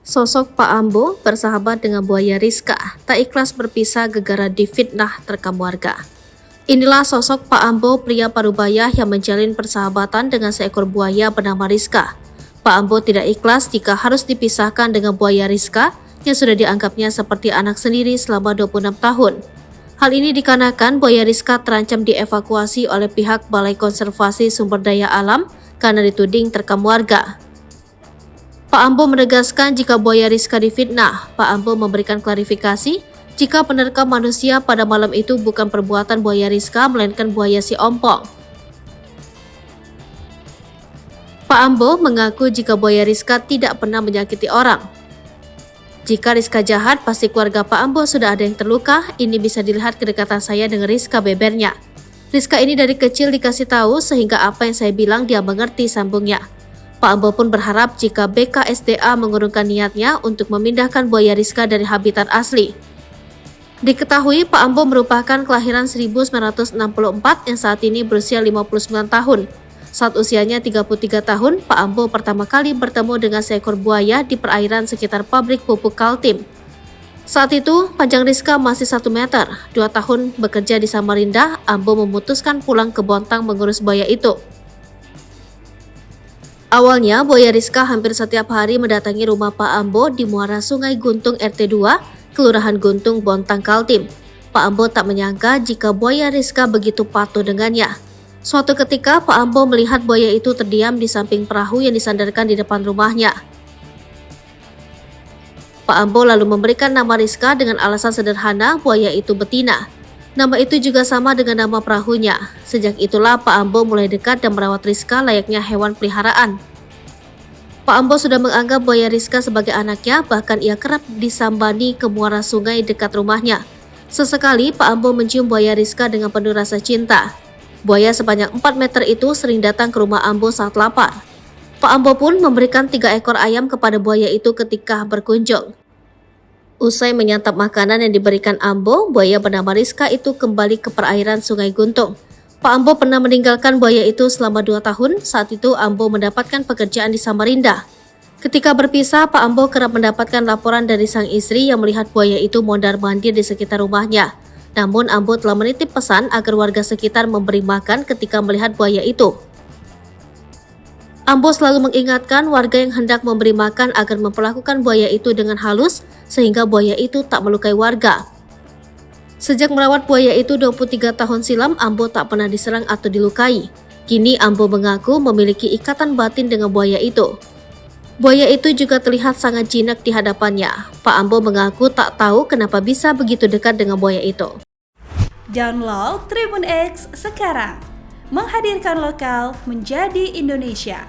Sosok Pak Ambo bersahabat dengan buaya Rizka, tak ikhlas berpisah gegara difitnah terekam warga. Inilah sosok Pak Ambo, pria Parubaya yang menjalin persahabatan dengan seekor buaya bernama Rizka. Pak Ambo tidak ikhlas jika harus dipisahkan dengan buaya Rizka yang sudah dianggapnya seperti anak sendiri selama 26 tahun. Hal ini dikarenakan buaya Rizka terancam dievakuasi oleh pihak Balai Konservasi Sumber Daya Alam karena dituding terekam warga. Pak Ambo menegaskan jika buaya Rizka difitnah. Pak Ambo memberikan klarifikasi jika penerkam manusia pada malam itu bukan perbuatan buaya Rizka melainkan buaya si Ompong. Pak Ambo mengaku jika buaya Rizka tidak pernah menyakiti orang. Jika Rizka jahat, pasti keluarga Pak Ambo sudah ada yang terluka. Ini bisa dilihat kedekatan saya dengan Rizka, bebernya. Rizka ini dari kecil dikasih tahu sehingga apa yang saya bilang dia mengerti, sambungnya. Pak Ambo pun berharap jika BKSDA mengurungkan niatnya untuk memindahkan buaya Rizka dari habitat asli. Diketahui Pak Ambo merupakan kelahiran 1964 yang saat ini berusia 59 tahun. Saat usianya 33 tahun, Pak Ambo pertama kali bertemu dengan seekor buaya di perairan sekitar pabrik pupuk Kaltim. Saat itu, panjang Rizka masih 1 meter. 2 tahun bekerja di Samarinda, Ambo memutuskan pulang ke Bontang mengurus buaya itu. Awalnya, buaya Rizka hampir setiap hari mendatangi rumah Pak Ambo di muara Sungai Guntung RT 2, Kelurahan Guntung, Bontang, Kaltim. Pak Ambo tak menyangka jika buaya Rizka begitu patuh dengannya. Suatu ketika, Pak Ambo melihat buaya itu terdiam di samping perahu yang disandarkan di depan rumahnya. Pak Ambo lalu memberikan nama Rizka dengan alasan sederhana buaya itu betina. Nama itu juga sama dengan nama perahunya. Sejak itulah Pak Ambo mulai dekat dan merawat Rizka layaknya hewan peliharaan. Pak Ambo sudah menganggap buaya Rizka sebagai anaknya, bahkan ia kerap disambani ke muara sungai dekat rumahnya. Sesekali Pak Ambo mencium buaya Rizka dengan penuh rasa cinta. Buaya sepanjang 4 meter itu sering datang ke rumah Ambo saat lapar. Pak Ambo pun memberikan 3 ekor ayam kepada buaya itu ketika berkunjung. Usai menyantap makanan yang diberikan Ambo, buaya bernama Rizka itu kembali ke perairan Sungai Guntung. Pak Ambo pernah meninggalkan buaya itu selama 2 tahun, saat itu Ambo mendapatkan pekerjaan di Samarinda. Ketika berpisah, Pak Ambo kerap mendapatkan laporan dari sang istri yang melihat buaya itu mondar-mandir di sekitar rumahnya. Namun Ambo telah menitip pesan agar warga sekitar memberi makan ketika melihat buaya itu. Ambo selalu mengingatkan warga yang hendak memberi makan agar memperlakukan buaya itu dengan halus sehingga buaya itu tak melukai warga. Sejak merawat buaya itu 23 tahun silam, Ambo tak pernah diserang atau dilukai. Kini Ambo mengaku memiliki ikatan batin dengan buaya itu. Buaya itu juga terlihat sangat jinak di hadapannya. Pak Ambo mengaku tak tahu kenapa bisa begitu dekat dengan buaya itu. Download Tribun X sekarang, menghadirkan lokal menjadi Indonesia.